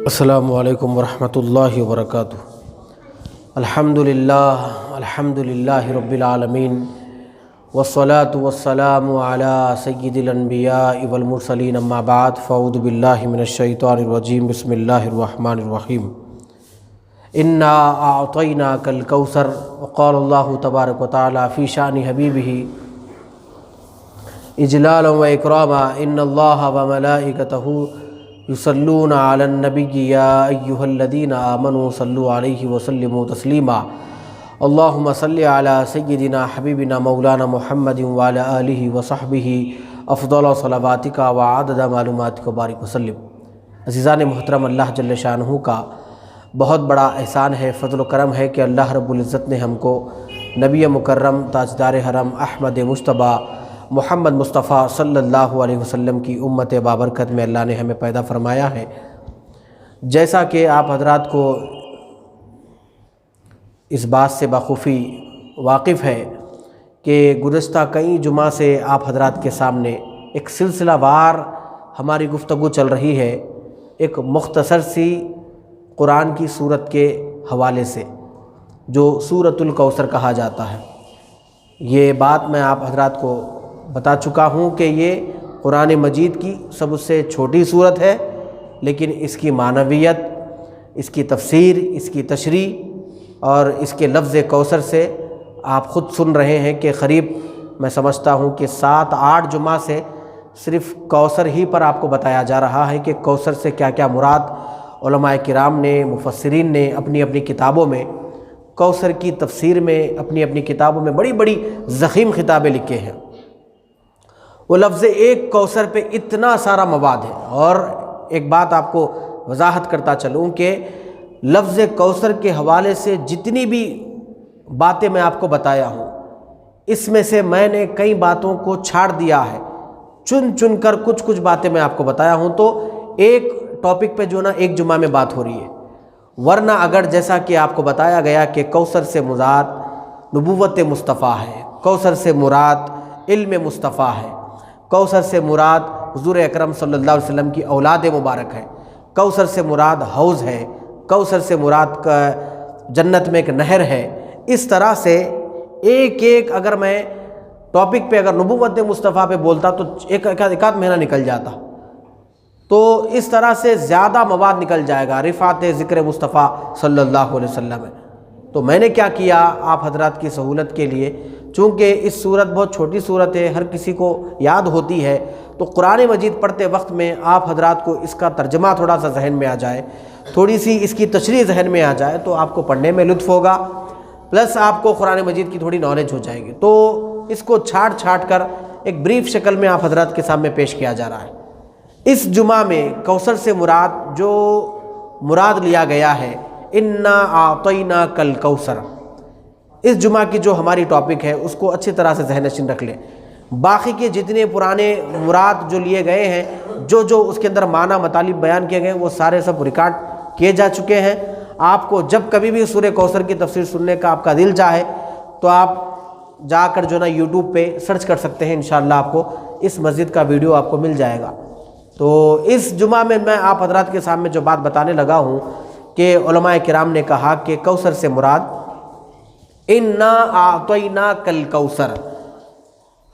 السلام علیکم ورحمۃ اللہ وبرکاتہ۔ الحمدللہ رب العالمین والصلاة والسلام علی سید الانبیاء والمرسلین، اما بعد فاعوذ باللہ من الشیطان الرجیم، بسم اللہ الرحمن الرحیم۔ انا اعطیناک الکوثر، وقال اللہ تبارک و تعالی فی شأن حبیبہ اجلالا و اکراما، ان اللہ وملائکتہ یصلون علی النبی یا ایہا الذین آمنوا صلوا علیہ وسلموا تسلیما، اللہم صلی علی سیدنا حبیبنا مولانا محمد وعلی آلہ وصحبہ افضل صلواتک وعدد معلوماتک وبارک وسلم۔ عزیزان محترم، اللہ جل شانہ کا بہت بڑا احسان ہے، فضل و کرم ہے کہ اللہ رب العزت نے ہم کو نبی مکرم تاجدار حرم احمد مجتبیٰ محمد مصطفیٰ صلی اللہ علیہ وسلم کی امت بابرکت میں اللہ نے ہمیں پیدا فرمایا ہے۔ جیسا کہ آپ حضرات کو اس بات سے بخوبی واقف ہے کہ گزشتہ کئی جمعہ سے آپ حضرات کے سامنے ایک سلسلہ وار ہماری گفتگو چل رہی ہے، ایک مختصر سی قرآن کی سورت کے حوالے سے جو سورۃ الکوثر کہا جاتا ہے۔ یہ بات میں آپ حضرات کو بتا چکا ہوں کہ یہ قرآن مجید کی سب سے چھوٹی سورت ہے، لیکن اس کی معنویت، اس کی تفسیر، اس کی تشریح اور اس کے لفظ کوثر سے آپ خود سن رہے ہیں کہ قریب میں سمجھتا ہوں کہ 7-8 جمعہ سے صرف کوثر ہی پر آپ کو بتایا جا رہا ہے کہ کوثر سے کیا کیا مراد۔ علماء کرام نے، مفسرین نے اپنی اپنی کتابوں میں کوثر کی تفسیر میں، اپنی اپنی کتابوں میں بڑی بڑی ضخیم خطابیں لکھے ہیں۔ وہ لفظ ایک کوثر پہ اتنا سارا مواد ہے، اور ایک بات آپ کو وضاحت کرتا چلوں کہ لفظ کوثر کے حوالے سے جتنی بھی باتیں میں آپ کو بتایا ہوں، اس میں سے میں نے کئی باتوں کو چھاڑ دیا ہے، چن کر کچھ باتیں میں آپ کو بتایا ہوں، تو ایک ٹاپک پہ جو نا ایک جمعہ میں بات ہو رہی ہے۔ ورنہ اگر جیسا کہ آپ کو بتایا گیا کہ کوثر سے مراد نبوت مصطفیٰ ہے، کوثر سے مراد علم مصطفیٰ ہے، کوثر سے مراد حضور اکرم صلی اللہ علیہ وسلم کی اولاد مبارک ہے، کوثر سے مراد حوض ہے، کوثر سے مراد جنت میں ایک نہر ہے، اس طرح سے ایک اگر میں ٹاپک پہ اگر نبوت مصطفیٰ پہ بولتا تو ایک آدھ مہینہ نکل جاتا، تو اس طرح سے زیادہ مواد نکل جائے گا رفعت ذکر مصطفیٰ صلی اللہ علیہ وسلم ہے۔ تو میں نے کیا کیا آپ حضرات کی سہولت کے لیے، چونکہ اس صورت بہت چھوٹی صورت ہے، ہر کسی کو یاد ہوتی ہے، تو قرآن مجید پڑھتے وقت میں آپ حضرات کو اس کا ترجمہ تھوڑا سا ذہن میں آ جائے، تھوڑی سی اس کی تشریح ذہن میں آ جائے، تو آپ کو پڑھنے میں لطف ہوگا، پلس آپ کو قرآن مجید کی تھوڑی نالج ہو جائے گی۔ تو اس کو چھاٹ کر ایک بریف شکل میں آپ حضرات کے سامنے پیش کیا جا رہا ہے۔ اس جمعہ میں کوثر سے مراد جو مراد لیا گیا ہے، انا اعطیناک الکوثر، اس جمعہ کی جو ہماری ٹاپک ہے اس کو اچھی طرح سے ذہن نشین رکھ لیں۔ باقی کے جتنے پرانے مراد جو لیے گئے ہیں، جو اس کے اندر معنی مطالب بیان کیے گئے ہیں، وہ سارے سب ریکارڈ کیے جا چکے ہیں۔ آپ کو جب کبھی بھی سورہ کوثر کی تفسیر سننے کا آپ کا دل چاہے تو آپ جا کر جو نا یوٹیوب پہ سرچ کر سکتے ہیں، انشاءاللہ آپ کو اس مسجد کا ویڈیو آپ کو مل جائے گا۔ تو اس جمعہ میں آپ حضرات کے سامنے جو بات بتانے لگا ہوں کہ علماء کرام نے کہا کہ کوثر سے مراد انا اعطیناک الکوثر،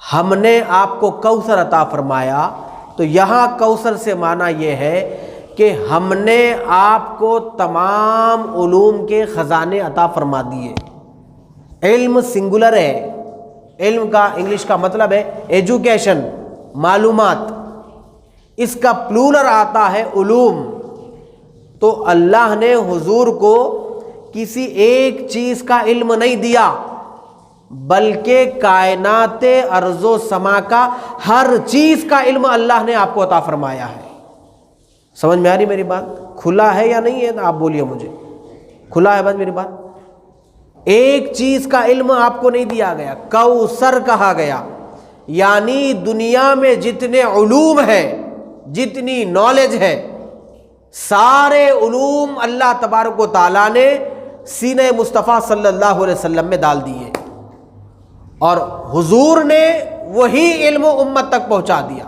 ہم نے آپ کو کوثر عطا فرمایا۔ تو یہاں کوثر سے معنی یہ ہے کہ ہم نے آپ کو تمام علوم کے خزانے عطا فرما دیے۔ علم سنگولر ہے، علم کا انگلش کا مطلب ہے ایجوکیشن، معلومات، اس کا پلورل آتا ہے علوم۔ تو اللہ نے حضور کو کسی ایک چیز کا علم نہیں دیا، بلکہ کائنات ارض و سما کا ہر چیز کا علم اللہ نے آپ کو عطا فرمایا ہے۔ سمجھ میں آ رہی میری بات؟ کھلا ہے یا نہیں ہے؟ آپ بولیے مجھے، کھلا ہے بات میری بات؟ ایک چیز کا علم آپ کو نہیں دیا گیا، کوثر کہا گیا، یعنی دنیا میں جتنے علوم ہیں، جتنی نالج ہے، سارے علوم اللہ تبارک و تعالیٰ نے سینہ مصطفیٰ صلی اللہ علیہ وسلم میں ڈال دیے، اور حضور نے وہی علم امت تک پہنچا دیا۔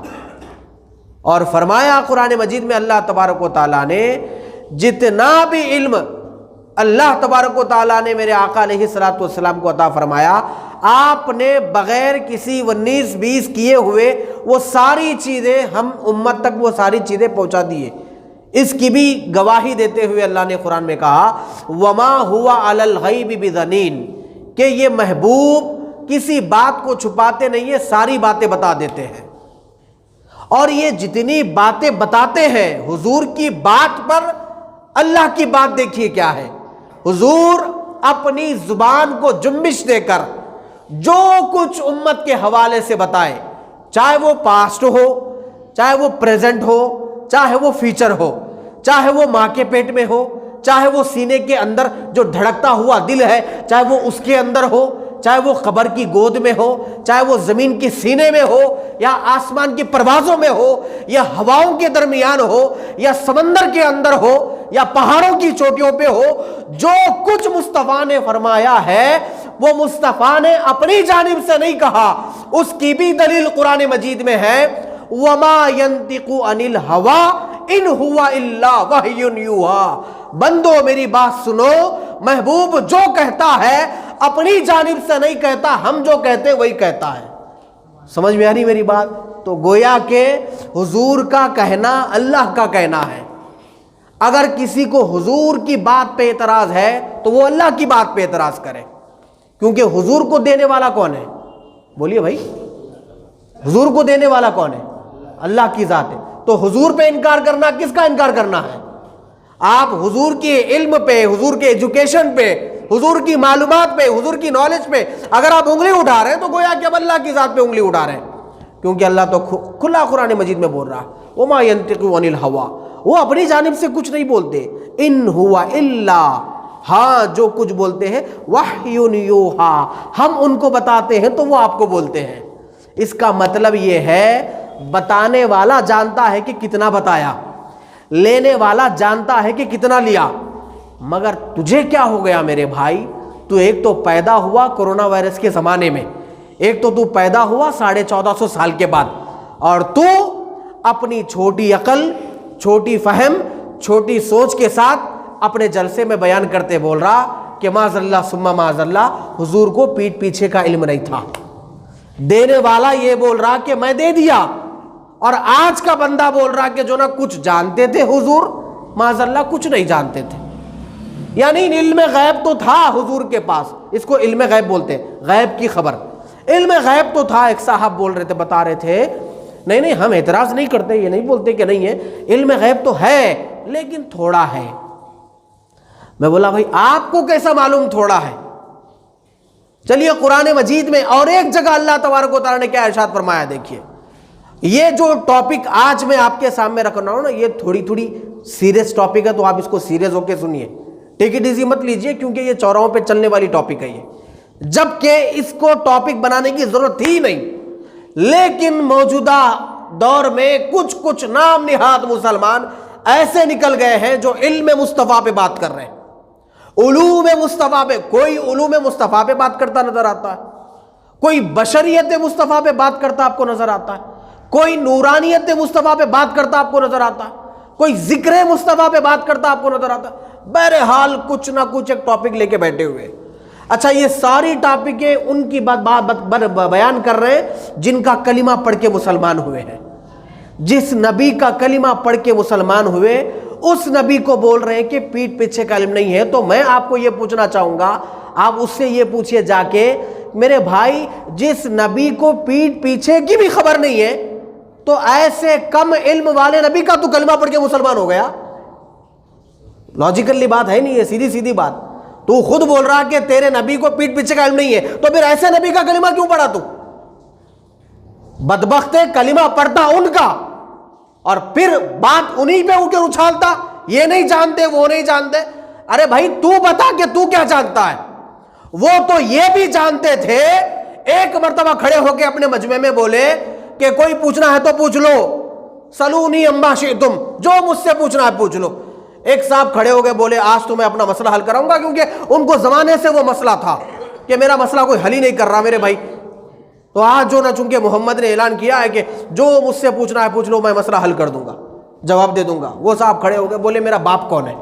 اور فرمایا قرآن مجید میں اللہ تبارک و تعالیٰ نے، جتنا بھی علم اللہ تبارک و تعالیٰ نے میرے آقا علیہ الصلوۃ والسلام کو عطا فرمایا، آپ نے بغیر کسی 19-20 کیے ہوئے وہ ساری چیزیں ہم امت تک وہ ساری چیزیں پہنچا دیے۔ اس کی بھی گواہی دیتے ہوئے اللہ نے قرآن میں کہا وَمَا هُوَ عَلَى الْغَيْبِ بِضَنِينٍ، کہ یہ محبوب کسی بات کو چھپاتے نہیں ہے، ساری باتیں بتا دیتے ہیں۔ اور یہ جتنی باتیں بتاتے ہیں حضور کی بات پر، اللہ کی بات دیکھیے کیا ہے، حضور اپنی زبان کو جنبش دے کر جو کچھ امت کے حوالے سے بتائے، چاہے وہ پاسٹ ہو، چاہے وہ پریزنٹ ہو، چاہے وہ فیوچر ہو، چاہے وہ ماں کے پیٹ میں ہو، چاہے وہ سینے کے اندر جو دھڑکتا ہوا دل ہے چاہے وہ اس کے اندر ہو، چاہے وہ قبر کی گود میں ہو، چاہے وہ زمین کے سینے میں ہو، یا آسمان کی پروازوں میں ہو، یا ہواؤں کے درمیان ہو، یا سمندر کے اندر ہو، یا پہاڑوں کی چوٹیوں پہ ہو، جو کچھ مصطفیٰ نے فرمایا ہے وہ مصطفیٰ نے اپنی جانب سے نہیں کہا، اس کی بھی دلیل قرآن مجید میں ہے وَمَا يَنطِقُ عَنِ الْهَوَىٰ إِنْ هُوَ إِلَّا وَحْيٌ يُوحَىٰ، بندو میری بات سنو، محبوب جو کہتا ہے اپنی جانب سے نہیں کہتا، ہم جو کہتے ہیں وہی کہتا ہے۔ سمجھ میں آ رہی میری بات؟ تو گویا کہ حضور کا کہنا اللہ کا کہنا ہے۔ اگر کسی کو حضور کی بات پہ اعتراض ہے تو وہ اللہ کی بات پہ اعتراض کرے، کیونکہ حضور کو دینے والا کون ہے؟ بولیے بھائی، حضور کو دینے والا کون ہے؟ اللہ کی ذات ہے۔ تو حضور پہ انکار کرنا کس کا انکار کرنا ہے؟ آپ حضور کے علم پہ، حضور کے ایجوکیشن پہ، حضور کی معلومات پہ، حضور کی نالج پہ اگر آپ انگلی اٹھا رہے ہیں تو گویا کہ اب اللہ کی ذات پہ انگلی اٹھا رہے ہیں، کیونکہ اللہ تو کھلا قرآن مجید میں بول رہا ہے وَمَا يَنطِقُ عَنِ الْهَوَىٰ، وہ اپنی جانب سے کچھ نہیں بولتے، ان ہوا الا، ہاں جو کچھ بولتے ہیں وحی یوحیٰ، ہم ان کو بتاتے ہیں تو وہ آپ کو بولتے ہیں۔ اس کا مطلب یہ ہے بتانے والا جانتا ہے کہ کتنا بتایا، لینے والا جانتا ہے کہ کتنا لیا، مگر تجھے کیا ہو گیا میرے بھائی؟ تو ایک تو پیدا ہوا کرونا وائرس کے زمانے میں، ایک تو پیدا ہوا 1450 سال کے بعد، اور تو اپنی چھوٹی عقل، چھوٹی فہم، چھوٹی سوچ کے ساتھ اپنے جلسے میں بیان کرتے بول رہا کہ معاذ اللہ ثم معاذ اللہ، حضور کو پیٹھ پیچھے کا علم نہیں تھا۔ دینے والا یہ بول رہا کہ میں دے دیا، اور آج کا بندہ بول رہا کہ جو نہ کچھ جانتے تھے حضور، معاذ اللہ کچھ نہیں جانتے تھے۔ یعنی علم غیب تو تھا حضور کے پاس، اس کو علم غیب بولتے ہیں، غیب کی خبر، علم غیب تو تھا۔ ایک صاحب بول رہے تھے، بتا رہے تھے نہیں ہم اعتراض نہیں کرتے، یہ نہیں بولتے کہ نہیں ہے، علم غیب تو ہے لیکن تھوڑا ہے۔ میں بولا بھائی آپ کو کیسا معلوم تھوڑا ہے؟ چلیے قرآن مجید میں اور ایک جگہ اللہ تبارک و تعالیٰ نے کیا ارشاد فرمایا، دیکھیے یہ جو ٹاپک آج میں آپ کے سامنے رکھ رہا ہوں نا، یہ تھوڑی سیریس ٹاپک ہے، تو آپ اس کو سیریس ہو کے سنیے، ٹیک اٹ ایزی مت لیجئے، کیونکہ یہ چوراہوں پہ چلنے والی ٹاپک ہے یہ، جبکہ اس کو ٹاپک بنانے کی ضرورت ہی نہیں، لیکن موجودہ دور میں کچھ نام نہاد مسلمان ایسے نکل گئے ہیں جو علم مصطفیٰ پہ بات کر رہے ہیں، علوم مصطفیٰ پہ۔ کوئی علوم مصطفیٰ پہ بات کرتا نظر آتا ہے، کوئی بشریت مصطفیٰ پہ بات کرتا آپ کو نظر آتا ہے، کوئی نورانیت مصطفیٰ پہ بات کرتا آپ کو نظر آتا ہے، کوئی ذکر مصطفیٰ پہ بات کرتا آپ کو نظر آتا ہے۔ بہرحال کچھ نہ کچھ ایک ٹاپک لے کے بیٹھے ہوئے۔ اچھا یہ ساری ٹاپکیں ان کی بات بیان کر رہے ہیں جن کا کلمہ پڑھ کے مسلمان ہوئے ہیں، جس نبی کا کلمہ پڑھ کے مسلمان ہوئے اس نبی کو بول رہے ہیں کہ پیٹھ پیچھے کا علم نہیں ہے۔ تو میں آپ کو یہ پوچھنا چاہوں گا، آپ اس سے یہ پوچھئے جا کے میرے بھائی، جس نبی کو پیٹھ پیچھے کی بھی خبر نہیں ہے تو ایسے کم علم والے نبی کا تو کلمہ پڑھ کے مسلمان ہو گیا؟ لاجیکلی بات ہے نہیں، یہ سیدھی بات۔ تو خود بول رہا کہ تیرے نبی کو پیٹھ پیچھے کا علم نہیں ہے، تو پھر ایسے نبی کا کلمہ کیوں پڑھا تو؟ بدبخت کلمہ پڑھتا ان کا، اور پھر بات انہی پہ اٹھ کے اچھالتا، یہ نہیں جانتے وہ نہیں جانتے۔ ارے بھائی تو بتا کہ تو کیا جانتا ہے؟ وہ تو یہ بھی جانتے تھے، ایک مرتبہ کھڑے ہو کے اپنے مجمع میں بولے کہ کوئی پوچھنا ہے تو پوچھ لو، سلونی اما شئتم، جو مجھ سے پوچھنا ہے پوچھ لو۔ ایک صاحب کھڑے ہو گئے بولے آج تو میں اپنا مسئلہ حل کراؤں گا، کیونکہ ان کو زمانے سے وہ مسئلہ تھا کہ میرا مسئلہ کوئی حل ہی نہیں کر رہا میرے بھائی۔ تو آج جو نہ چونکہ محمد نے اعلان کیا ہے کہ جو مجھ سے پوچھنا ہے پوچھ لو، میں مسئلہ حل کر دوں گا۔ جواب دے دوں گا۔ وہ صاحب کھڑے ہو گئے، بولے میرا باپ کون ہے؟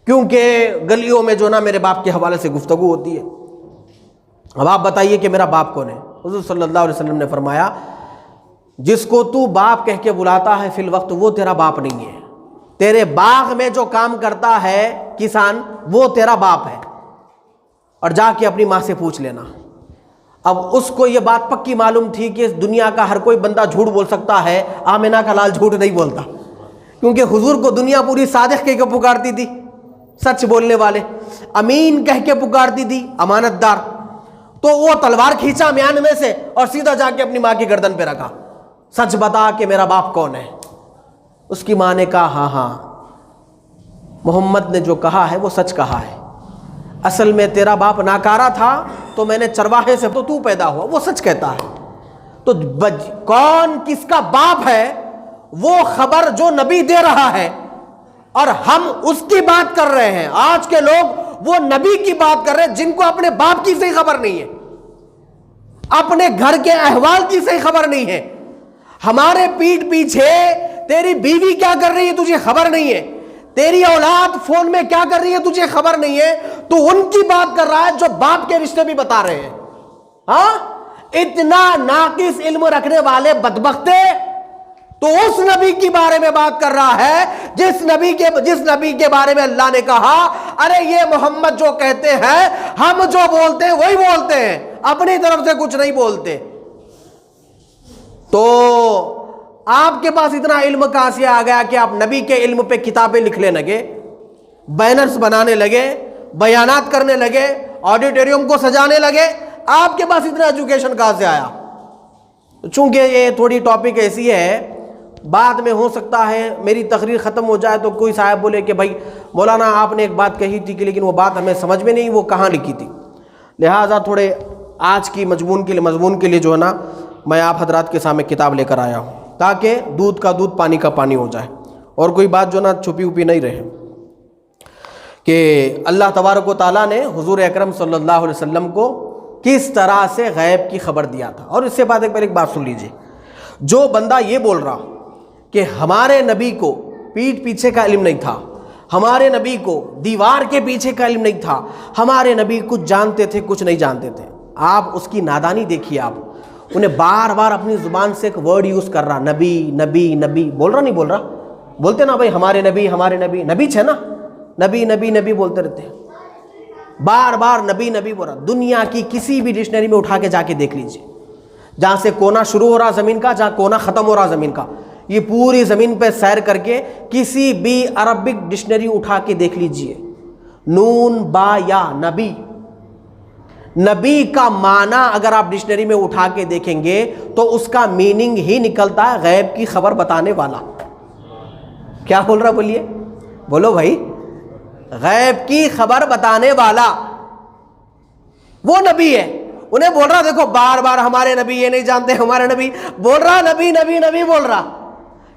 کیونکہ گلیوں میں جو نا میرے باپ کے حوالے سے گفتگو ہوتی ہے، اب آپ بتائیے کہ میرا باپ کون ہے؟ حضور صلی اللہ علیہ وسلم نے فرمایا جس کو تو باپ کہہ کے بلاتا ہے فی الوقت وہ تیرا باپ نہیں ہے، تیرے باغ میں جو کام کرتا ہے کسان وہ تیرا باپ ہے، اور جا کے اپنی ماں سے پوچھ لینا۔ اب اس کو یہ بات پکی معلوم تھی کہ اس دنیا کا ہر کوئی بندہ جھوٹ بول سکتا ہے، آمنہ کا لال جھوٹ نہیں بولتا، کیونکہ حضور کو دنیا پوری صادق کہہ کے پکارتی تھی، سچ بولنے والے، امین کہہ کے پکارتی تھی، امانت دار۔ تو وہ تلوار کھینچا میان میں سے اور سیدھا جا کے اپنی ماں کی گردن پہ رکھا، سچ بتا کہ میرا باپ کون ہے؟ اس کی ماں نے کہا ہاں ہاں محمد نے جو کہا ہے وہ سچ کہا ہے، اصل میں تیرا باپ ناکارہ تھا تو میں نے چرواہے سے تو پیدا ہوا، وہ سچ کہتا ہے۔ تو کون کس کا باپ ہے وہ خبر جو نبی دے رہا ہے، اور ہم اس کی بات کر رہے ہیں۔ آج کے لوگ وہ نبی کی بات کر رہے ہیں جن کو اپنے باپ کی صحیح خبر نہیں ہے، اپنے گھر کے احوال کی صحیح خبر نہیں ہے۔ ہمارے پیٹھ پیچھے تیری بیوی کیا کر رہی ہے تجھے خبر نہیں ہے، تیری اولاد فون میں کیا کر رہی ہے تجھے خبر نہیں ہے، تو ان کی بات کر رہا ہے جو باپ کے رشتے بھی بتا رہے ہیں۔ ہاں اتنا ناقص علم رکھنے والے بدبختے، تو اس نبی کی بارے میں بات کر رہا ہے جس نبی کے بارے میں اللہ نے کہا ارے یہ محمد جو کہتے ہیں ہم جو بولتے ہیں وہی بولتے ہیں، اپنی طرف سے کچھ نہیں بولتے۔ تو آپ کے پاس اتنا علم کہاں سے آ گیا کہ آپ نبی کے علم پہ کتابیں لکھنے لگے، بینرز بنانے لگے، بیانات کرنے لگے، آڈیٹوریم کو سجانے لگے؟ آپ کے پاس اتنا ایجوکیشن کہاں سے آیا؟ چونکہ یہ تھوڑی ٹاپک ایسی ہے، بعد میں ہو سکتا ہے میری تقریر ختم ہو جائے تو کوئی صاحب بولے کہ بھائی مولانا آپ نے ایک بات کہی تھی کہ لیکن وہ بات ہمیں سمجھ میں نہیں، وہ کہاں لکھی تھی؟ لہٰذا تھوڑے آج کی مضمون کے لیے جو ہے نا میں آپ حضرات کے سامنے کتاب لے کر آیا ہوں تاکہ دودھ کا دودھ پانی کا پانی ہو جائے، اور کوئی بات جو نا چھپی اوپی نہیں رہے، کہ اللہ تبارک و تعالیٰ نے حضور اکرم صلی اللہ علیہ وسلم کو کس طرح سے غیب کی خبر دیا تھا۔ اور اس سے بعد ایک بات سن لیجئے، جو بندہ یہ بول رہا کہ ہمارے نبی کو پیٹھ پیچھے کا علم نہیں تھا، ہمارے نبی کو دیوار کے پیچھے کا علم نہیں تھا، ہمارے نبی کچھ جانتے تھے کچھ نہیں جانتے تھے، آپ اس کی نادانی دیکھیے۔ آپ انہیں بار بار اپنی زبان سے ایک ورڈ یوز کر رہا، نبی نبی نبی، بول رہا نہیں بول رہا؟ بولتے نا بھائی ہمارے نبی نبی چھے نا، نبی نبی نبی بولتے رہتے ہیں، بار بار نبی نبی بول رہا۔ دنیا کی کسی بھی ڈکشنری میں اٹھا کے جا کے دیکھ لیجئے، جہاں سے کونا شروع ہو رہا زمین کا، جہاں کونا ختم ہو رہا زمین کا، یہ پوری زمین پہ سیر کر کے کسی بھی عربک ڈکشنری اٹھا کے دیکھ لیجئے، نون با یا نبی، نبی کا معنی اگر آپ ڈکشنری میں اٹھا کے دیکھیں گے تو اس کا میننگ ہی نکلتا ہے غیب کی خبر بتانے والا۔ کیا بول رہا بولیے، بولو بھائی، غیب کی خبر بتانے والا وہ نبی ہے۔ انہیں بول رہا دیکھو بار بار ہمارے نبی یہ نہیں جانتے، ہمارے نبی بول رہا نبی نبی نبی بول رہا،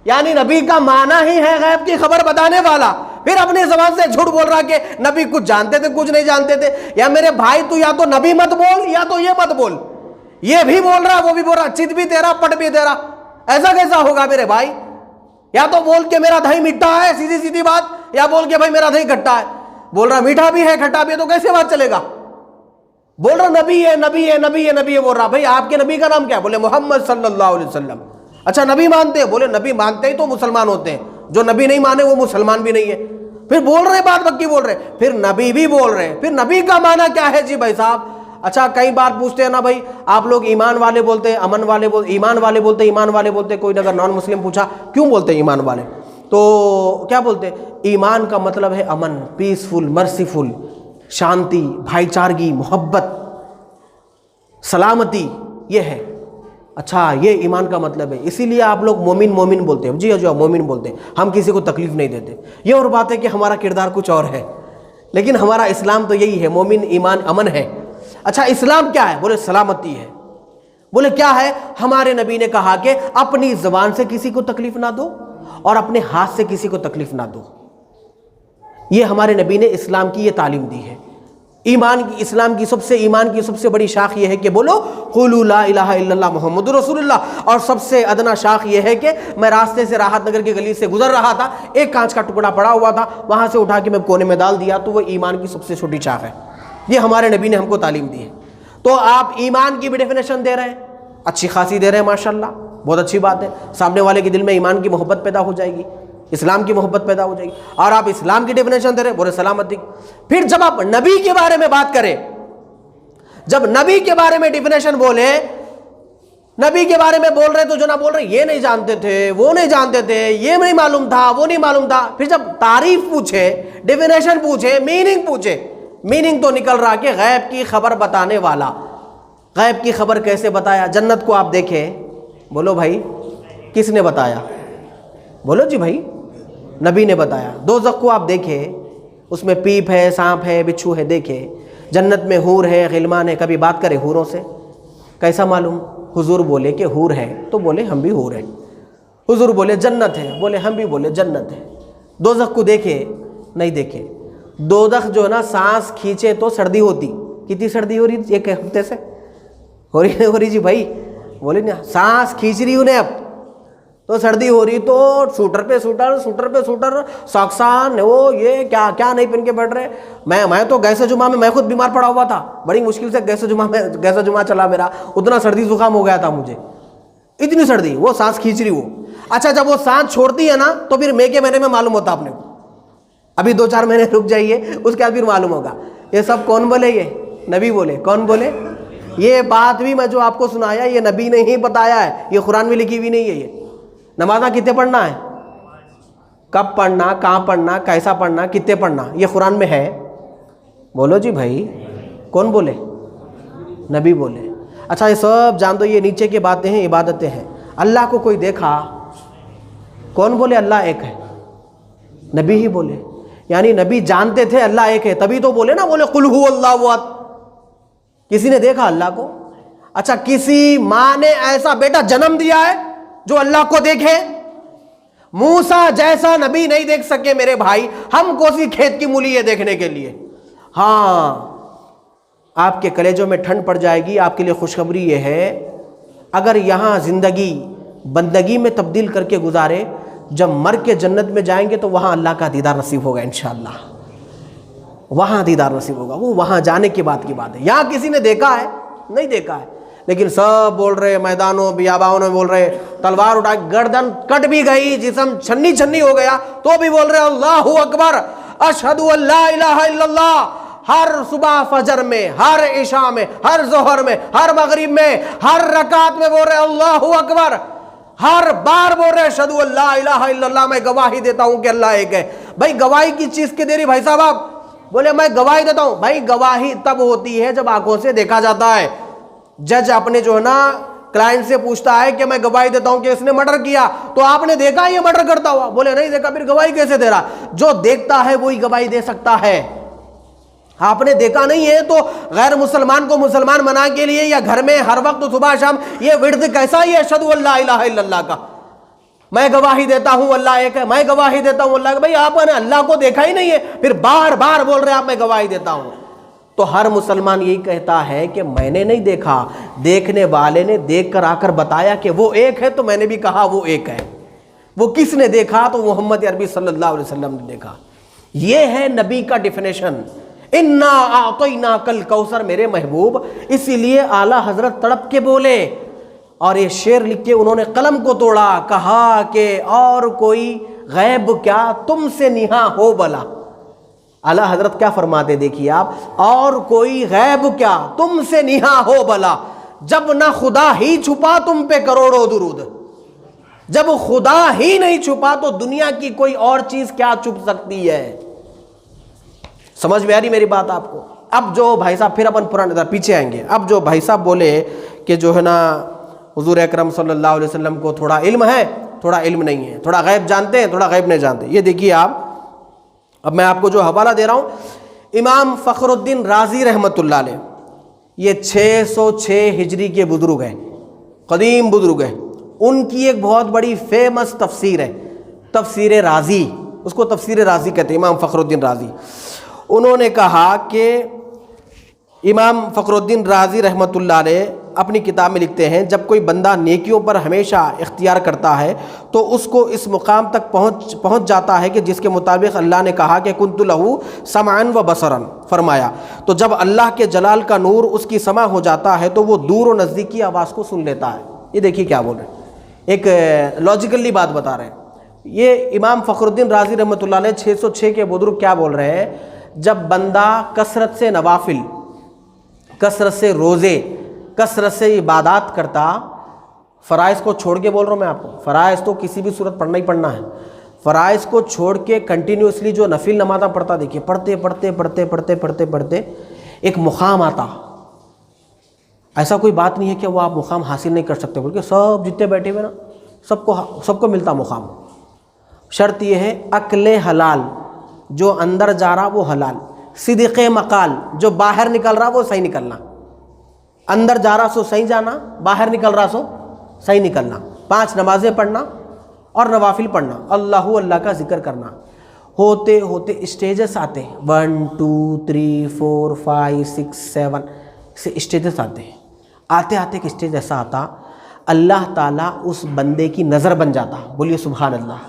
یعنی نبی کا معنی ہی ہے غیب کی خبر بتانے والا۔ پھر اپنی زبان سے جھوٹ بول رہا کہ نبی کچھ جانتے تھے کچھ نہیں جانتے تھے۔ یا میرے بھائی تو یا تو نبی مت بول یا تو یہ مت بول، یہ بھی بول رہا وہ بھی بول رہا، چت بھی تیرا پٹ بھی تیرا، ایسا کیسا ہوگا میرے بھائی؟ یا تو بول کے میرا دہی میٹھا ہے، سیدھی سیدھی بات، یا بول کے بھائی میرا دہی کھٹا ہے۔ بول رہا میٹھا بھی ہے کھٹا بھی ہے تو کیسے بات چلے گا؟ بول رہا نبی ہے نبی ہے نبی ہے نبی ہے، بول رہا بھائی آپ کے نبی کا نام کیا ہے؟ بولے محمد صلی اللہ علیہ وسلم۔ اچھا نبی مانتے ہیں؟ بولے نبی مانتے ہی تو مسلمان ہوتے ہیں، جو نبی نہیں مانے وہ مسلمان بھی نہیں ہے۔ پھر بول رہے بات بکی بول رہے، پھر نبی بھی بول رہے، پھر نبی کا معنی کیا ہے جی بھائی صاحب؟ اچھا کئی بار پوچھتے ہیں نا بھائی آپ لوگ ایمان والے بولتے ہیں، امن والے بولتے، ایمان والے بولتے، ایمان والے بولتے، کوئی اگر نان مسلم پوچھا کیوں بولتے ہیں ایمان والے، تو کیا بولتے ہیں؟ ایمان کا مطلب ہے امن، پیسفل، مرسیفل، شانتی، بھائی چارگی، محبت، سلامتی، یہ ہے۔ اچھا یہ ایمان کا مطلب ہے، اسی لیے آپ لوگ مومن مومن بولتے ہیں، جی جو مومن بولتے ہیں، ہم کسی کو تکلیف نہیں دیتے۔ یہ اور بات ہے کہ ہمارا کردار کچھ اور ہے، لیکن ہمارا اسلام تو یہی ہے، مومن ایمان امن ہے۔ اچھا اسلام کیا ہے؟ بولے سلامتی ہے۔ بولے کیا ہے؟ ہمارے نبی نے کہا کہ اپنی زبان سے کسی کو تکلیف نہ دو اور اپنے ہاتھ سے کسی کو تکلیف نہ دو، یہ ہمارے نبی نے اسلام کی یہ تعلیم دی ہے۔ اسلام کی ایمان کی سب سے بڑی شاخ یہ ہے کہ بولو قولوا لا الہ الا اللہ محمد رسول اللہ، اور سب سے ادنا شاخ یہ ہے کہ میں راستے سے راحت نگر کی گلی سے گزر رہا تھا، ایک کانچ کا ٹکڑا پڑا ہوا تھا، وہاں سے اٹھا کے میں کونے میں ڈال دیا، تو وہ ایمان کی سب سے چھوٹی شاخ ہے۔ یہ ہمارے نبی نے ہم کو تعلیم دی ہے۔ تو آپ ایمان کی بھی ڈیفینیشن دے رہے ہیں، اچھی خاصی دے رہے ہیں، ماشاءاللہ بہت اچھی بات ہے۔ سامنے والے کے دل میں ایمان کی محبت پیدا ہو جائے گی، اسلام کی محبت پیدا ہو جائے گی، اور آپ اسلام کی ڈیفینیشن دے رہے ہیں، بولے سلامتی۔ پھر جب آپ نبی کے بارے میں بات کریں، جب نبی کے بارے میں ڈیفینیشن بولے، نبی کے بارے میں بول رہے تو جو نہ بول رہے یہ نہیں جانتے تھے، وہ نہیں جانتے تھے، یہ نہیں معلوم تھا، وہ نہیں معلوم تھا۔ پھر جب تعریف پوچھے، ڈیفینیشن پوچھے، میننگ پوچھے، میننگ تو نکل رہا کہ غیب کی خبر بتانے والا۔ غیب کی خبر کیسے بتایا؟ جنت کو آپ دیکھیں، بولو بھائی کس نے بتایا؟ بولو جی بھائی، نبی نے بتایا۔ دوزخ کو آپ دیکھیں، اس میں پیپ ہے، سانپ ہے، بچھو ہے، دیکھیں۔ جنت میں حور ہے، غلمان ہے، کبھی بات کرے حوروں سے؟ کیسا معلوم؟ حضور بولے کہ حور ہے تو بولے ہم بھی حور ہیں، حضور بولے جنت ہے، بولے ہم بھی بولے جنت ہے۔ دوزخ کو دیکھے؟ نہیں دیکھے۔ دوزخ جو ہے نا، سانس کھینچے تو سردی ہوتی۔ کتنی سردی ہو رہی ایک ہفتے سے؟ ہو رہی جی بھائی، بولے نا سانس کھینچ رہی انہیں اب تو سردی ہو رہی، تو سوٹر پہ سوٹر، ساکسان وہ یہ کیا کیا نہیں پہن کے بیٹھ رہے۔ میں تو گیس جمعہ میں میں خود بیمار پڑا ہوا تھا، بڑی مشکل سے گیس جمعہ چلا میرا، اتنا سردی زکام ہو گیا تھا مجھے، اتنی سردی، وہ سانس کھینچ رہی وہ۔ اچھا جب وہ سانس چھوڑتی ہے نا تو پھر مئی کے مہینے میں معلوم ہوتا آپ نے کو، ابھی 2-4 مہینے رک جائیے، اس کے بعد پھر معلوم ہوگا۔ یہ سب کون بولے؟ یہ نبی بولے۔ کون بولے؟ یہ بات بھی میں جو آپ کو سنایا یہ نبی نے ہی بتایا ہے، یہ قرآن میں لکھی ہوئی نہیں ہے۔ یہ نمازاں کتنے پڑھنا ہے، کب پڑھنا، کہاں پڑھنا، کیسا پڑھنا، کتنے پڑھنا، یہ قرآن میں ہے؟ بولو جی بھائی، کون بولے؟ نبی بولے۔ اچھا یہ سب جان دو، یہ نیچے کی باتیں ہیں، عبادتیں ہیں۔ اللہ کو کوئی دیکھا؟ کون بولے اللہ ایک ہے؟ نبی ہی بولے۔ یعنی نبی جانتے تھے اللہ ایک ہے، تبھی تو بولے نا، بولے قل هو اللہ احد۔ کسی نے دیکھا اللہ کو؟ اچھا کسی ماں نے ایسا بیٹا جنم دیا ہے جو اللہ کو دیکھے؟ موسیٰ جیسا نبی نہیں دیکھ سکے میرے بھائی، ہم کوسی کھیت کی مولی ہے دیکھنے کے لیے۔ ہاں آپ کے کلیجوں میں ٹھنڈ پڑ جائے گی، آپ کے لیے خوشخبری یہ ہے، اگر یہاں زندگی بندگی میں تبدیل کر کے گزارے، جب مر کے جنت میں جائیں گے تو وہاں اللہ کا دیدار نصیب ہوگا انشاءاللہ، وہاں دیدار نصیب ہوگا۔ وہ وہاں جانے کے بعد کی بات ہے، یہاں کسی نے دیکھا ہے؟ نہیں دیکھا ہے، لیکن سب بول رہے، میدانوں بیابانوں میں بول رہے، تلوار اٹھا گردن کٹ بھی گئی، جسم چھنی چھنی ہو گیا تو بھی بول رہے اللہ اکبر، اشہد ان لا الہ الا اللہ۔ ہر صبح فجر میں، ہر عشاء میں، ہر ظہر میں، ہر مغرب میں، ہر رکعت میں بول رہے اللہ اکبر، ہر بار بول رہے اشہد ان لا الہ الا اللہ، میں گواہی دیتا ہوں کہ اللہ ایک ہے۔ بھائی گواہی کی چیز کی دے رہی بھائی صاحب آپ؟ بولے میں گواہی دیتا ہوں۔ بھائی گواہی تب ہوتی ہے جب آنکھوں سے دیکھا جاتا ہے۔ جج اپنے جو ہے نا کلائنٹ سے پوچھتا ہے کہ میں گواہی دیتا ہوں کہ اس نے مرڈر کیا، تو آپ نے دیکھا یہ مرڈر کرتا ہوا؟ بولے نہیں دیکھا، پھر گواہی کیسے دے رہا؟ جو دیکھتا ہے وہی گواہی دے سکتا ہے۔ آپ نے دیکھا نہیں ہے تو غیر مسلمان کو مسلمان بنانے کے لیے یا گھر میں ہر وقت صبح شام یہ ورد کیسا ہی ہے اشہد ان لا الہ الا اللہ کا؟ میں گواہی دیتا ہوں اللہ ایک ہے، میں گواہی دیتا ہوں اللہ کا۔ بھائی آپ نے اللہ کو دیکھا ہی نہیں ہے، پھر بار بار بول رہے آپ میں گواہی دیتا ہوں۔ تو ہر مسلمان یہی کہتا ہے کہ میں نے نہیں دیکھا، دیکھنے والے نے دیکھ کر آ کر بتایا کہ وہ ایک ہے، تو میں نے بھی کہا وہ ایک ہے۔ وہ کس نے دیکھا؟ تو محمد عربی صلی اللہ علیہ وسلم نے دیکھا۔ یہ ہے نبی کا ڈیفینیشن، انا اعطیناک الکوثر، میرے محبوب۔ اسی لیے اعلیٰ حضرت تڑپ کے بولے، اور یہ شعر لکھ کے انہوں نے قلم کو توڑا، کہا کہ اور کوئی غیب کیا تم سے نہاں ہو بلا۔ اعلیٰ حضرت کیا فرماتے دیکھیے آپ، اور کوئی غیب کیا تم سے نہاں ہو بلا، جب نہ خدا ہی چھپا تم پہ کروڑوں درود۔ جب خدا ہی نہیں چھپا تو دنیا کی کوئی اور چیز کیا چھپ سکتی ہے؟ سمجھ میں آ رہی میری بات آپ کو؟ اب جو بھائی صاحب، پھر اپن پرانے در پیچھے آئیں گے، اب جو بھائی صاحب بولے کہ جو ہے نا حضور اکرم صلی اللہ علیہ وسلم کو تھوڑا علم ہے، تھوڑا علم نہیں ہے، تھوڑا غیب جانتے ہیں، تھوڑا غیب نہیں جانتے۔ یہ دیکھیے آپ، اب میں آپ کو جو حوالہ دے رہا ہوں، امام فخر الدین رازی رحمۃ اللہ علیہ، یہ 606 ہجری کے بزرگ ہیں، قدیم بزرگ ہیں۔ ان کی ایک بہت بڑی فیمس تفسیر ہے، تفسیر رازی، اس کو تفسیر رازی کہتے ہیں، امام فخر الدین رازی۔ انہوں نے کہا کہ امام فخر الدین رازی رحمۃ اللہ علیہ اپنی کتاب میں لکھتے ہیں جب کوئی بندہ نیکیوں پر ہمیشہ اختیار کرتا ہے تو اس کو اس مقام تک پہنچ جاتا ہے کہ جس کے مطابق اللہ نے کہا کہ کنت لہو سمعا و بصرا، فرمایا تو جب اللہ کے جلال کا نور اس کی سمع ہو جاتا ہے تو وہ دور و نزدیک کی آواز کو سن لیتا ہے۔ یہ دیکھیے کیا بول رہے ہیں، ایک لاجیکلی بات بتا رہے ہیں۔ یہ امام فخر الدین رازی رحمۃ اللہ علیہ 606 کے بزرگ کیا بول رہے ہیں، جب بندہ کثرت سے نوافل، کثرت سے روزے، کثرت سے عبادات کرتا، فرائض کو چھوڑ کے بول رہا ہوں میں آپ کو، فرائض تو کسی بھی صورت پڑھنا ہی پڑھنا ہے، فرائض کو چھوڑ کے کنٹینیوسلی جو نفل نمازاں پڑھتا، دیکھیے پڑھتے ایک مقام آتا۔ ایسا کوئی بات نہیں ہے کہ وہ آپ مقام حاصل نہیں کر سکتے، بلکہ سب جتنے بیٹھے ہوئے نا سب کو ملتا مقام۔ شرط یہ ہے اکل حلال، جو اندر جا رہا وہ حلال، صدق مقال، جو باہر نکل رہا وہ صحیح نکلنا، اندر جا رہا سو صحیح جانا، باہر نکل رہا سو صحیح نکلنا، 5 نمازیں پڑھنا اور نوافل پڑھنا، اللہ کا ذکر کرنا، ہوتے ہوتے اسٹیجز آتے، 1 2 3 4 5 6 7 سے اسٹیجز آتے ہیں، آتے ایک اسٹیج ایسا آتا اللہ تعالیٰ اس بندے کی نظر بن جاتا، بولیے سبحان اللہ،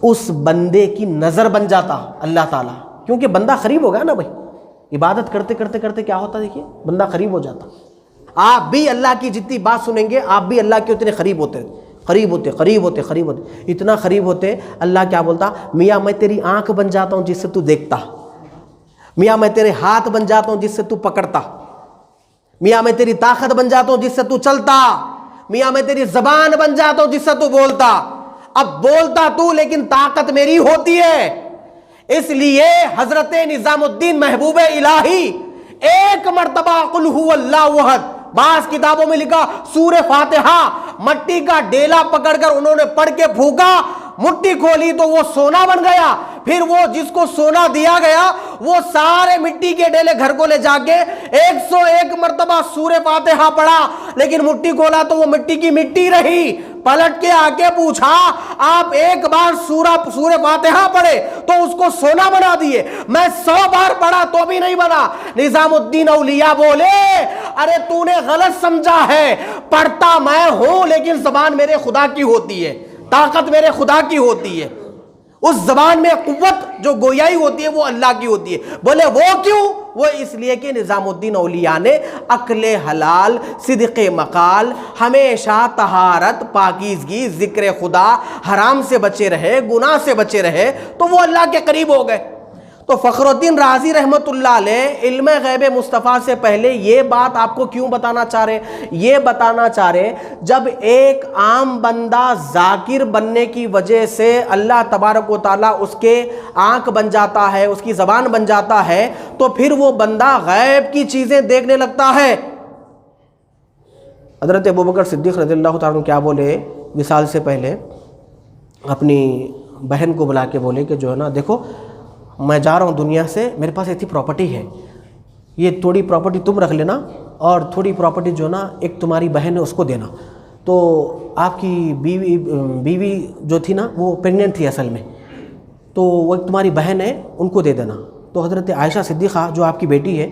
اس بندے کی نظر بن جاتا اللہ تعالیٰ، کیونکہ بندہ قریب ہو گیا نا بھائی، عبادت کرتے کیا ہوتا دیکھیے، بندہ قریب ہو جاتا۔ آپ بھی اللہ کی جتنی بات سنیں گے آپ بھی اللہ کے اتنے قریب ہوتے، اتنا قریب ہوتے، اللہ کیا بولتا، میاں میں تیری آنکھ بن جاتا ہوں جس سے تو دیکھتا، میاں میں تیرے ہاتھ بن جاتا ہوں جس سے تو پکڑتا، میاں میں تیری طاقت بن جاتا ہوں جس سے تو چلتا، میاں میں تیری زبان بن جاتا ہوں جس سے تو بولتا۔ اب بولتا تو لیکن طاقت میری ہوتی ہے، اس لیے حضرت نظام الدین محبوب الہی ایک مرتبہ قل هو اللہ احد، بعض کتابوں میں لکھا سورہ فاتحہ، مٹی کا ڈیلا پکڑ کر انہوں نے پڑھ کے پھونکا، مٹی کھولی تو وہ سونا بن گیا، پھر وہ جس کو سونا دیا گیا وہ سارے مٹی کے ڈیلے گھر کو لے جا کے 101 مرتبہ سورہ فاتحہ پڑھا، لیکن مٹی کھولا تو وہ مٹی کی مٹی رہی۔ پلٹ کے آ کے پوچھا آپ ایک بار سورہ فاتحہ پڑھے تو اس کو سونا بنا دیے، میں 100 بار پڑھا تو بھی نہیں بنا۔ نظام الدین اولیاء بولے ارے تو نے غلط سمجھا ہے، پڑھتا میں ہوں لیکن زبان میرے خدا کی ہوتی ہے، طاقت میرے خدا کی ہوتی ہے، اس زبان میں قوت جو گویائی ہوتی ہے وہ اللہ کی ہوتی ہے۔ بولے وہ کیوں؟ وہ اس لیے کہ نظام الدین اولیاء نے عقل حلال، صدق مقال، ہمیشہ طہارت، پاکیزگی، ذکر خدا، حرام سے بچے رہے، گناہ سے بچے رہے تو وہ اللہ کے قریب ہو گئے۔ تو فخر الدین رازی رحمۃ اللہ علیہ علم غیب مصطفیٰ سے پہلے یہ بات آپ کو کیوں بتانا چاہ رہے؟ یہ بتانا چاہ رہے جب ایک عام بندہ ذاکر بننے کی وجہ سے اللہ تبارک و تعالیٰ اس کے آنکھ بن جاتا ہے، اس کی زبان بن جاتا ہے، تو پھر وہ بندہ غیب کی چیزیں دیکھنے لگتا ہے۔ حضرت ابوبکر صدیق رضی اللہ تعالیٰ عنہ کیا بولے وصال سے پہلے؟ اپنی بہن کو بلا کے بولے کہ جو ہے نا دیکھو میں جا رہا ہوں دنیا سے، میرے پاس ایسی پراپرٹی ہے، یہ تھوڑی پراپرٹی تم رکھ لینا اور تھوڑی پراپرٹی جو نا ایک تمہاری بہن ہے اس کو دینا۔ تو آپ کی بیوی جو تھی نا وہ پریگننٹ تھی اصل میں، تو وہ ایک تمہاری بہن ہے ان کو دے دینا۔ تو حضرت عائشہ صدیقہ جو آپ کی بیٹی ہے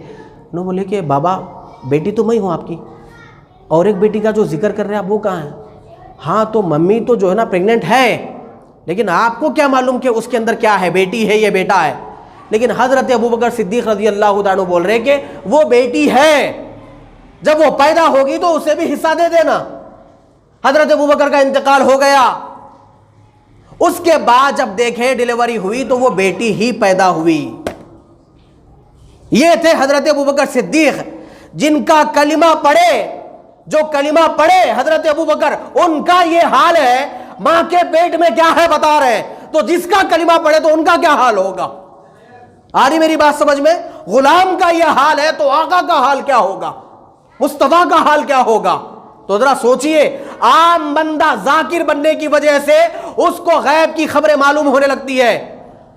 انہوں بولے کہ بابا بیٹی تو میں ہوں آپ کی، اور ایک بیٹی کا جو ذکر کر رہے ہیں آپ وہ کہاں ہے؟ ہاں تو ممی تو جو ہے نا پریگننٹ ہے، لیکن آپ کو کیا معلوم کہ اس کے اندر کیا ہے، بیٹی ہے یا بیٹا ہے؟ لیکن حضرت ابوبکر صدیق رضی اللہ عنہ بول رہے کہ وہ بیٹی ہے، جب وہ پیدا ہوگی تو اسے بھی حصہ دے دینا۔ حضرت ابوبکر کا انتقال ہو گیا، اس کے بعد جب دیکھے ڈیلیوری ہوئی تو وہ بیٹی ہی پیدا ہوئی۔ یہ تھے حضرت ابوبکر صدیق جن کا کلمہ پڑھے، جو کلمہ پڑھے حضرت ابوبکر ان کا یہ حال ہے، ماں کے پیٹ میں کیا ہے بتا رہے ہیں، تو جس کا کلمہ پڑھے تو ان کا کیا حال ہوگا؟ آ رہی میری بات سمجھ میں؟ غلام کا یہ حال ہے تو آقا کا حال کیا ہوگا، مصطفیٰ کا حال کیا ہوگا؟ تو ذرا سوچئے، عام بندہ ذاکر بننے کی وجہ سے اس کو غیب کی خبریں معلوم ہونے لگتی ہے،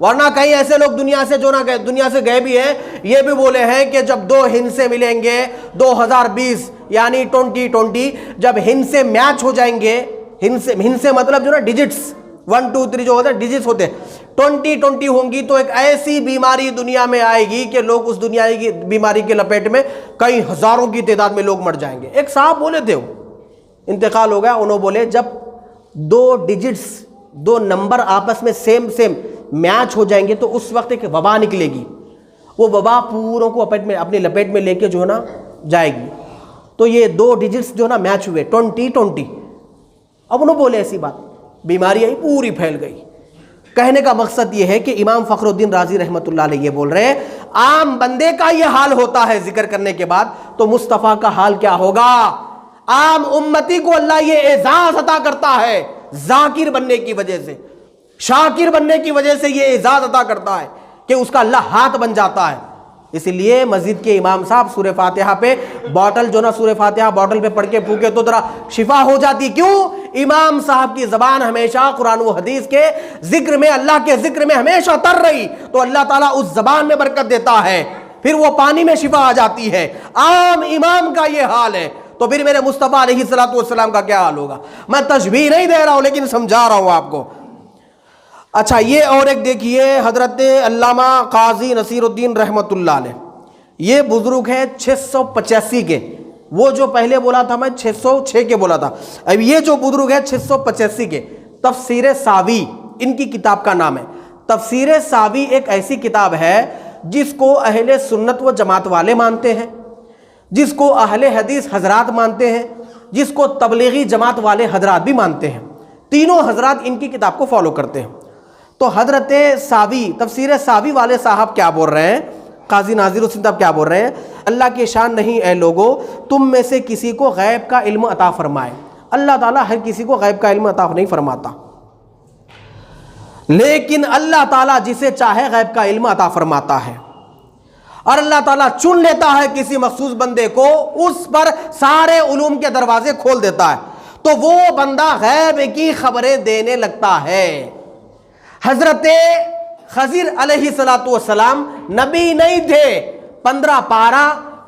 ورنہ کئی ایسے لوگ دنیا سے جو نہ گئے، دنیا سے گئے بھی ہیں، یہ بھی بولے ہیں کہ جب 2 ہند سے ملیں گے 2020 یعنی 2020، جب ہند سے میچ ہو جائیں گے، ہند سے مطلب جو نا ڈیجٹس 1 2 3 جو ہوتے ہیں ڈیجٹس ہوتے ہیں، 2020 ہوں گی تو ایک ایسی بیماری دنیا میں آئے گی کہ لوگ اس دنیا کی بیماری کے لپیٹ میں کئی ہزاروں کی تعداد میں لوگ مر جائیں گے. ایک صاحب بولے تھے, انتقال ہو گیا, انہوں بولے جب 2 ڈیجٹس 2 نمبر آپس میں سیم میچ ہو جائیں گے تو اس وقت ایک وبا نکلے گی, وہ وبا پوروں کو اپنی لپیٹ میں لے کے جو ہے نا جائے گی. تو یہ 2 ڈیجٹس جو ہے نا میچ ہوئے 2020. اب انہوں بولے ایسی بات, بیماری آئی پوری پھیل گئی. کہنے کا مقصد یہ ہے کہ امام فخر الدین رازی رحمۃ اللہ علیہ یہ بول رہے ہیں عام بندے کا یہ حال ہوتا ہے ذکر کرنے کے بعد, تو مصطفیٰ کا حال کیا ہوگا. عام امتی کو اللہ یہ اعزاز عطا کرتا ہے ذاکر بننے کی وجہ سے, شاکر بننے کی وجہ سے یہ اعزاز عطا کرتا ہے کہ اس کا اللہ ہاتھ بن جاتا ہے. اس لیے مسجد کے امام صاحب سورہ فاتحہ پہ بوٹل جو نا سورہ فاتحہ بوٹل پہ پڑھ کے پھونکے تو ذرا شفا ہو جاتی. کیوں؟ امام صاحب کی زبان ہمیشہ قرآن و حدیث کے ذکر میں, اللہ کے ذکر میں ہمیشہ تر رہی, تو اللہ تعالیٰ اس زبان میں برکت دیتا ہے, پھر وہ پانی میں شفا آ جاتی ہے. عام امام کا یہ حال ہے, تو پھر میرے مصطفیٰ علیہ الصلوۃ والسلام کا کیا حال ہوگا. میں تشبیہ نہیں دے رہا ہوں لیکن سمجھا رہا ہوں آپ کو. اچھا, یہ اور ایک دیکھیے حضرت علامہ قاضی نصیر الدین رحمۃ اللہ علیہ, یہ بزرگ ہیں 685 کے. وہ جو پہلے بولا تھا میں 606 کے بولا تھا, اب یہ جو بزرگ ہے 685 کے. تفسیر ساوی ان کی کتاب کا نام ہے. تفسیر ساوی ایک ایسی کتاب ہے جس کو اہل سنت و جماعت والے مانتے ہیں, جس کو اہل حدیث حضرات مانتے ہیں, جس کو تبلیغی جماعت والے حضرات بھی مانتے ہیں. تینوں حضرات ان کی کتاب کو فالو کرتے ہیں. تو حضرت ساوی, تفسیر ساوی والے صاحب کیا بول رہے ہیں, قاضی ناظر حسین صاحب کیا بول رہے ہیں, اللہ کی شان نہیں اے لوگو تم میں سے کسی کو غیب کا علم عطا فرمائے. اللہ تعالیٰ ہر کسی کو غیب کا علم عطا نہیں فرماتا, لیکن اللہ تعالیٰ جسے چاہے غیب کا علم عطا فرماتا ہے, اور اللہ تعالیٰ چن لیتا ہے کسی مخصوص بندے کو, اس پر سارے علوم کے دروازے کھول دیتا ہے, تو وہ بندہ غیب کی خبریں دینے لگتا ہے. حضرت خضر علیہ السلام نبی نہیں تھے. 15 پارہ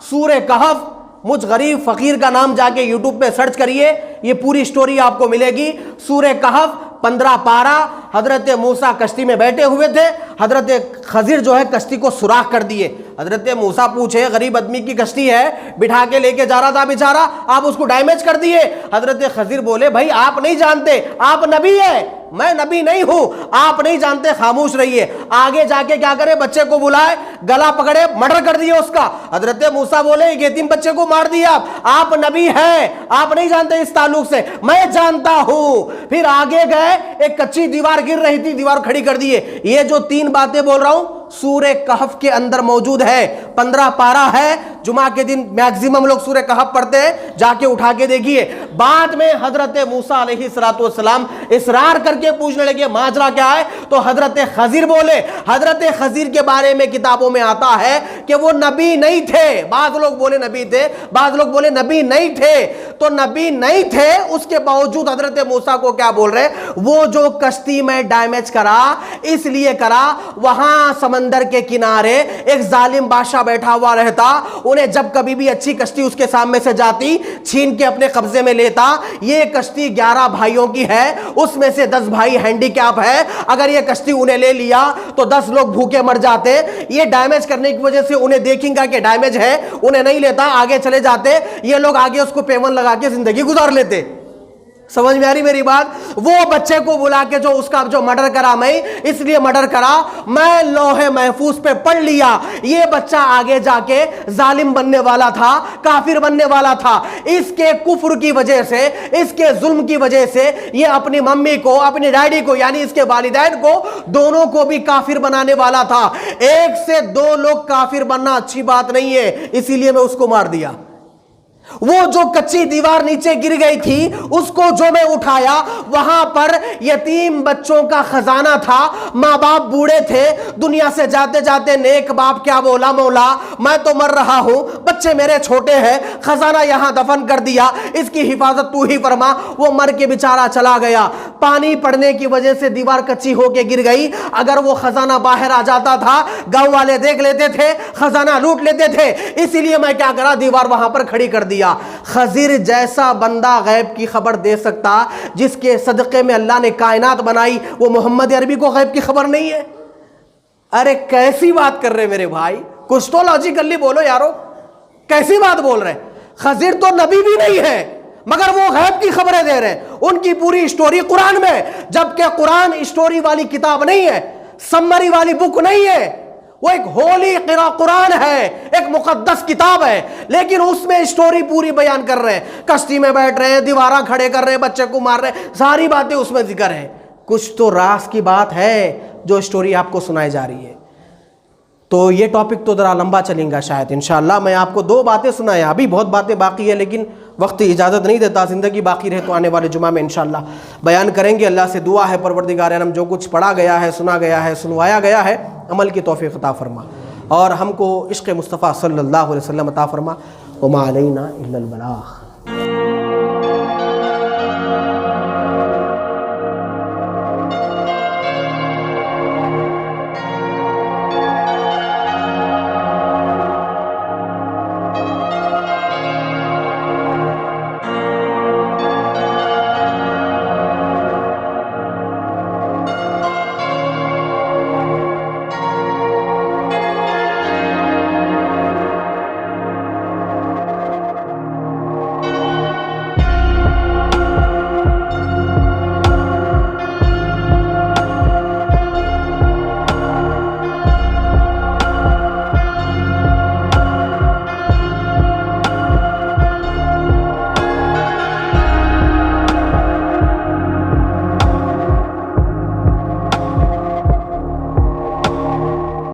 سورہ کہف, مجھ غریب فقیر کا نام جا کے یوٹیوب پہ سرچ کریے, یہ پوری سٹوری آپ کو ملے گی. سورہ کہف 15 پارہ, حضرت موسیٰ کشتی میں بیٹھے ہوئے تھے, حضرت خضر جو ہے کشتی کو سوراخ کر دیے. حضرت موسیٰ پوچھے غریب آدمی کی کشتی ہے, بٹھا کے لے کے جا رہا تھا بیچارہ, آپ اس کو ڈیمیج کر دیے. حضرت خضر بولے بھائی آپ نہیں جانتے, آپ نبی ہے, میں نبی نہیں ہوں, آپ نہیں جانتے, خاموش رہیے. آگے جا کے کیا کرے, بچے کو بلائے, گلا پکڑے, مرڈر کر دیے اس کا. حضرت موسیٰ بولے یتیم بچے کو مار دیا, آپ نبی ہیں, آپ نہیں جانتے اس تعلق سے, میں جانتا ہوں. پھر آگے گئے, ایک کچی دیوار گر رہی تھی, دیوار کھڑی کر دیے. یہ جو 3 باتیں بول رہا ہوں سورہ کہف کے اندر موجود ہے. 15 پارہ ہے, جمعہ کے دن میکزیمم لوگ سورہ کہف پڑھتے ہیں, جا کے اٹھا کے دیکھیے. بعد میں حضرت موسیٰ علیہ السلام اصرار کر کے پوچھنے لگے ماجرا کیا ہے, تو حضرت خضر بولے. حضرت خضر کے بارے میں کتابوں میں آتا ہے کہ وہ نبی نہیں تھے. بعض لوگ بولے نبی تھے, بعض لوگ بولے نبی نہیں تھے. تو نبی نہیں تھے, اس کے باوجود حضرت موسیٰ کو کیا بول رہے, وہ جو کشتی میں ڈیمیج کرا اس لیے کرا, وہاں سمندر کے کنارے ایک ظالم بادشاہ بیٹھا ہوا رہتا, انہیں جب کبھی بھی اچھی کشتی اس کے سامنے سے جاتی چھین کے اپنے قبضے میں لیتا. یہ کشتی 11 بھائیوں کی ہے, اس میں سے 10 بھائی ہینڈی کیپ ہے, اگر یہ کشتی انہیں لے لیا تو 10 لوگ بھوکے مر جاتے. یہ ڈیمیج کرنے کی وجہ سے انہیں دیکھیں گا کہ ڈیمیج ہے, انہیں نہیں لیتا, آگے چلے جاتے, یہ لوگ آگے اس کو پیون لگا کے زندگی گزار لیتے. سمجھ میں آ رہی میری بات. وہ بچے کو بلا کے جو اس کا جو مرڈر کرا, میں اس لیے مرڈر کرا, میں لوح محفوظ پہ پڑھ لیا یہ بچہ آگے جا کے ظالم بننے والا تھا, کافر بننے والا تھا. اس کے کفر کی وجہ سے, اس کے ظلم کی وجہ سے یہ اپنی ممی کو, اپنی ڈیڈی کو, یعنی اس کے والدین کو, دونوں کو بھی کافر بنانے والا تھا. 1 سے 2 لوگ کافر بننا اچھی بات نہیں ہے, اسی لیے میں اس کو مار دیا. وہ جو کچی دیوار نیچے گر گئی تھی اس کو جو میں اٹھایا, وہاں پر یتیم بچوں کا خزانہ تھا, ماں باپ بوڑھے تھے, دنیا سے جاتے جاتے نیک باپ کیا بولا, مولا میں تو مر رہا ہوں, بچے میرے چھوٹے ہیں، خزانہ یہاں دفن کر دیا، اس کی حفاظت تو ہی فرما۔ وہ مر کے بیچارہ چلا گیا، پانی پڑنے کی وجہ سے دیوار کچی ہو کے گر گئی، اگر وہ خزانہ باہر آ جاتا تھا گاؤں والے دیکھ لیتے تھے، خزانہ لوٹ لیتے تھے، اسی لیے میں کیا کرا، دیوار وہاں پر کھڑی کر دیا۔ خضر جیسا بندہ غیب کی خبر دے سکتا جس کے صدقے میں اللہ نے کائنات بنائی، وہ محمد عربی کو غیب کی خبر نہیں ہے؟ ارے کیسی بات کر رہے میرے بھائی، کچھ تو لاجیکلی بولو یارو، کیسی بات بول رہے؟ خضر تو نبی بھی نہیں ہے مگر وہ غیب کی خبریں دے رہے ہیں، ان کی پوری سٹوری قرآن میں، جبکہ قرآن سٹوری والی کتاب نہیں ہے، سمری والی بک نہیں ہے، وہ ایک ہولی قرآن ہے، ایک مقدس کتاب ہے، لیکن اس میں سٹوری پوری بیان کر رہے ہیں، کشتی میں بیٹھ رہے ہیں، دیوارہ کھڑے کر رہے ہیں، بچے کو مار رہے ہیں، ساری باتیں اس میں ذکر ہے۔ کچھ تو راز کی بات ہے جو سٹوری آپ کو سنائی جا رہی ہے۔ تو یہ ٹاپک تو ذرا لمبا چلیں گا شاید، انشاءاللہ میں آپ کو 2 باتیں سنائیں، ابھی بہت باتیں باقی ہیں لیکن وقت اجازت نہیں دیتا، زندگی باقی رہے تو آنے والے جمعہ میں انشاءاللہ بیان کریں گے۔ اللہ سے دعا ہے پروردگار عالم جو کچھ پڑھا گیا ہے، سنا گیا ہے، سنوایا گیا ہے، عمل کی توفیق عطا فرما، اور ہم کو عشق مصطفیٰ صلی اللہ علیہ وسلم عطا فرما۔ وما علینا الا البلاغ۔